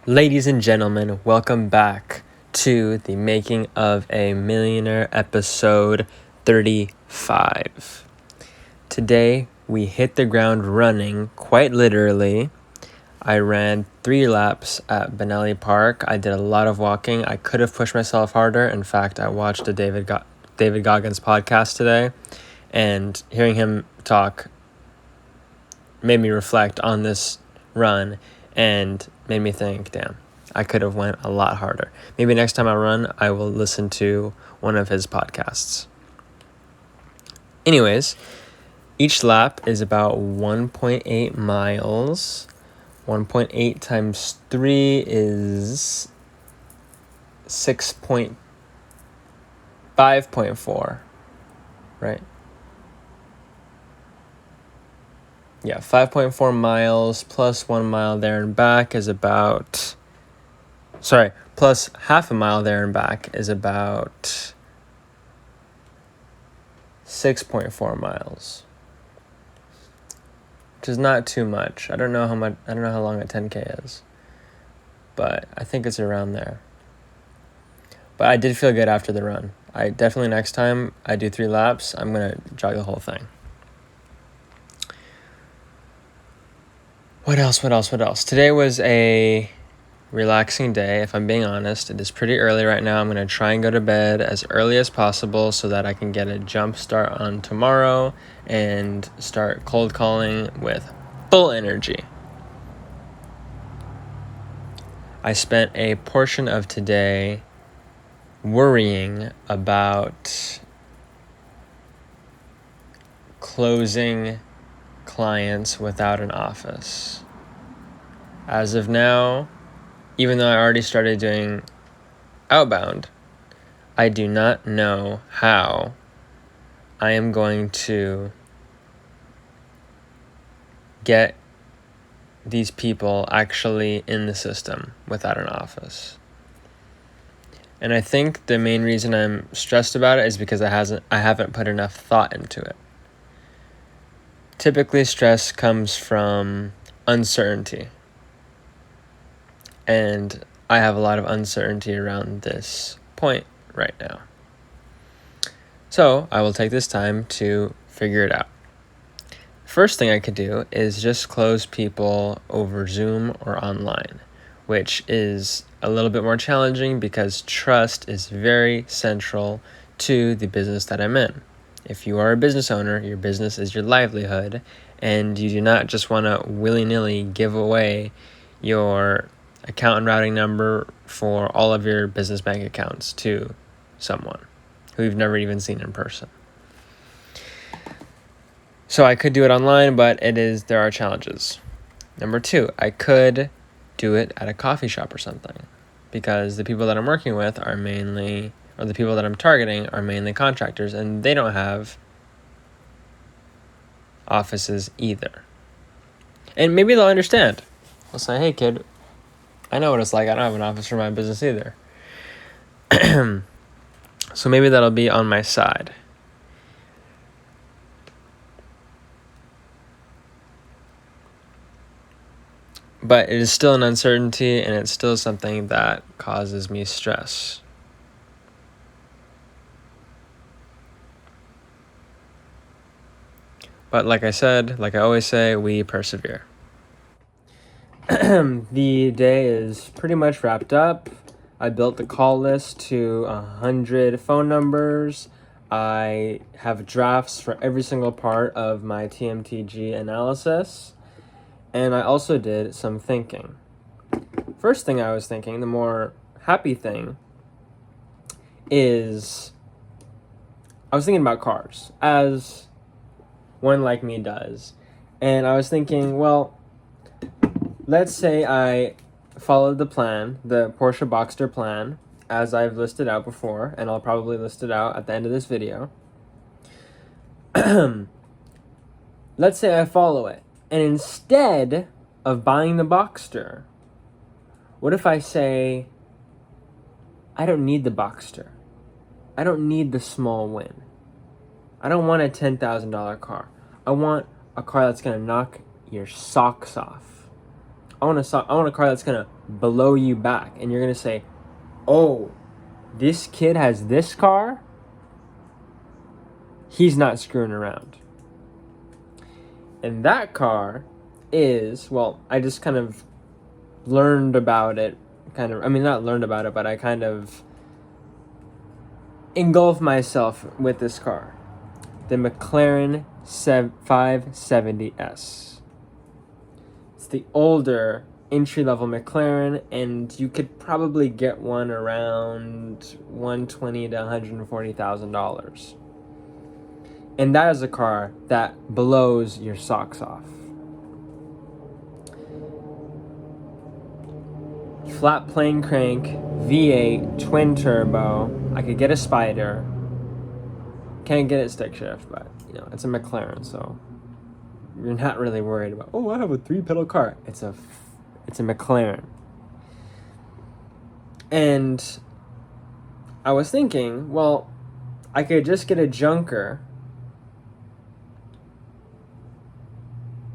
Ladies and gentlemen, welcome back to the Making of a Millionaire episode 35. Today, we hit the ground running, quite literally. I ran 3 laps at Benelli Park. I did a lot of walking. I could have pushed myself harder. In fact, I watched a David Goggins podcast today, and hearing him talk made me reflect on this run and made me think, damn, I could have went a lot harder. Maybe next time I run, I will listen to one of his podcasts. Anyways, each lap is about 1.8 miles. 1.8 times 3 is 5.4, right? Yeah, 5.4 miles plus 1 mile there and back is about... plus half a mile there and back is about 6.4 miles. Which is not too much. I don't know how long a 10K is. But I think it's around there. But I did feel good after the run. I definitely, next time I do 3 laps, I'm going to jog the whole thing. What else? Today was a relaxing day, if I'm being honest. It is pretty early right now. I'm going to try and go to bed as early as possible so that I can get a jump start on tomorrow and start cold calling with full energy. I spent a portion of today worrying about closing clients without an office. As of now, even though I already started doing outbound, I do not know how I am going to get these people actually in the system without an office. And I think the main reason I'm stressed about it is because I haven't put enough thought into it. Typically, stress comes from uncertainty. And I have a lot of uncertainty around this point right now. So I will take this time to figure it out. First thing I could do is just close people over Zoom or online, which is a little bit more challenging because trust is very central to the business that I'm in. If you are a business owner, your business is your livelihood, and you do not just want to willy-nilly give away your account and routing number for all of your business bank accounts to someone who you've never even seen in person. So I could do it online, but there are challenges. Number 2, I could do it at a coffee shop or something, because the people that I'm working with are mainly, or the people that I'm targeting are mainly contractors, and they don't have offices either. And maybe they'll understand. They'll say, hey kid, I know what it's like. I don't have an office for my business either. So maybe that'll be on my side. But it is still an uncertainty, and it's still something that causes me stress. But like I always say, we persevere. The day is pretty much wrapped up. I built the call list to 100 phone numbers. I have drafts for every single part of my TMTG analysis. And I also did some thinking. First thing I was thinking, the more happy thing, is I was thinking about cars, as one like me does. And I was thinking, well, let's say I followed the plan, the Porsche Boxster plan, as I've listed out before, and I'll probably list it out at the end of this video. Let's say I follow it. And instead of buying the Boxster, what if I say, I don't need the Boxster. I don't need the small win. I don't want a $10,000 car. I want a car that's going to knock your socks off. I want a car that's gonna blow you back, and you're gonna say, "Oh, this kid has this car. He's not screwing around." And that car is, well, I just kind of learned about it. Not learned about it, but I kind of engulfed myself with this car. The McLaren 570S. It's the older entry-level McLaren, and you could probably get one around $120,000 to $140,000. And that is a car that blows your socks off. Flat plane crank, V8, twin turbo. I could get a Spider. Can't get it stick shift, but it's a McLaren, so you're not really worried about, I have a 3-pedal car. It's a McLaren. And I was thinking, well, I could just get a junker,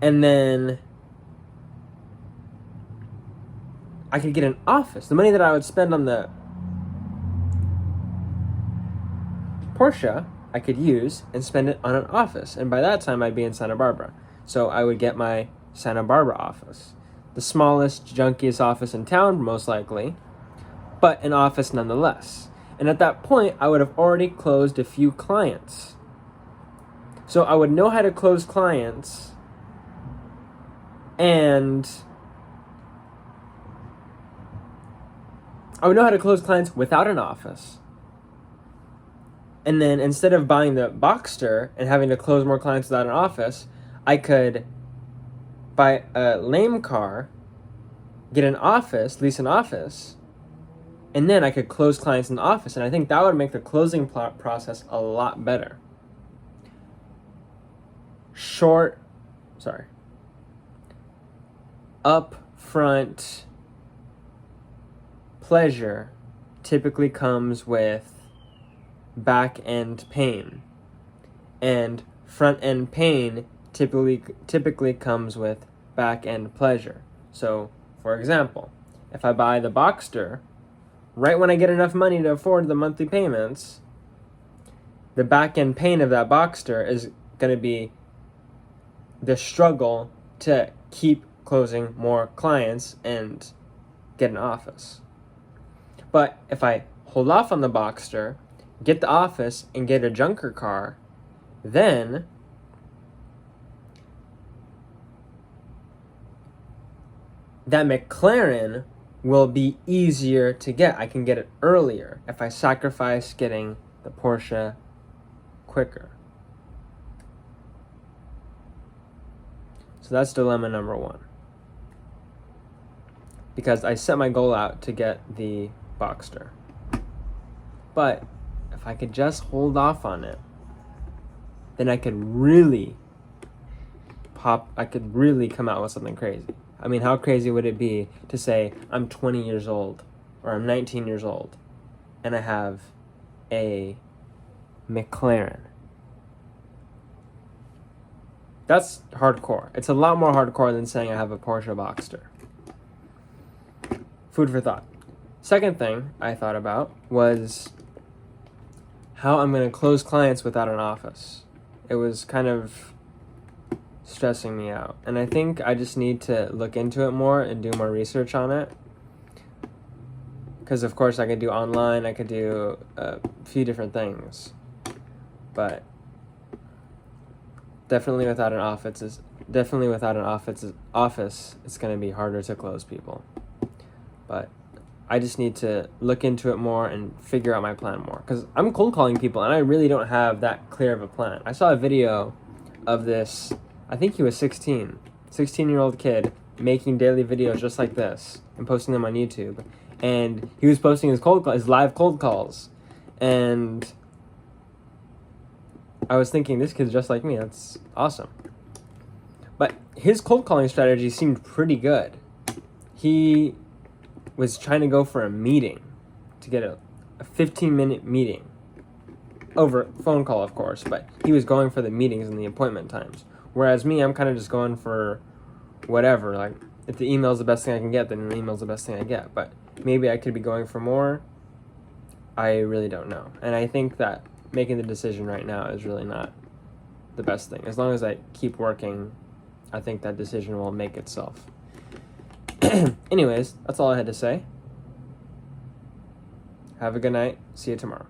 and then I could get an office. The money that I would spend on the Porsche, I could use and spend it on an office. And by that time, I'd be in Santa Barbara. So I would get my Santa Barbara office. The smallest, junkiest office in town, most likely, but an office nonetheless. And at that point, I would have already closed a few clients. So I would know how to close clients, and I would know how to close clients without an office. And then instead of buying the Boxster and having to close more clients without an office, I could buy a lame car, get an office, lease an office, and then I could close clients in the office. And I think that would make the closing process a lot better. Upfront pleasure typically comes with back end pain, and front end pain typically comes with back end pleasure. So, for example, if I buy the Boxster right when I get enough money to afford the monthly payments, the back end pain of that Boxster is going to be the struggle to keep closing more clients and get an office. But if I hold off on the Boxster, get the office, and get a junker car, then that McLaren will be easier to get. I can get it earlier if I sacrifice getting the Porsche quicker. So that's dilemma number 1. Because I set my goal out to get the Boxster. But if I could just hold off on it, then I could really come out with something crazy. I mean, how crazy would it be to say I'm 20 years old or I'm 19 years old and I have a McLaren? That's hardcore. It's a lot more hardcore than saying I have a Porsche Boxster. Food for thought. Second thing I thought about was how I'm going to close clients without an office. It was kind of stressing me out. And I think I just need to look into it more and do more research on it. Because, of course, I could do online. I could do a few different things. But definitely without an office, it's going to be harder to close people. But I just need to look into it more and figure out my plan more. Because I'm cold calling people, and I really don't have that clear of a plan. I saw a video of this, I think he was 16-year-old kid making daily videos just like this and posting them on YouTube. And he was posting his live cold calls. And I was thinking, this kid's just like me. That's awesome. But his cold calling strategy seemed pretty good. He was trying to go for a meeting, to get a 15-minute meeting. Over phone call, of course, but he was going for the meetings and the appointment times. Whereas me, I'm kind of just going for whatever, like if the email is the best thing I can get, then the email is the best thing I get. But maybe I could be going for more. I really don't know. And I think that making the decision right now is really not the best thing. As long as I keep working, I think that decision will make itself. Anyways, that's all I had to say. Have a good night. See you tomorrow.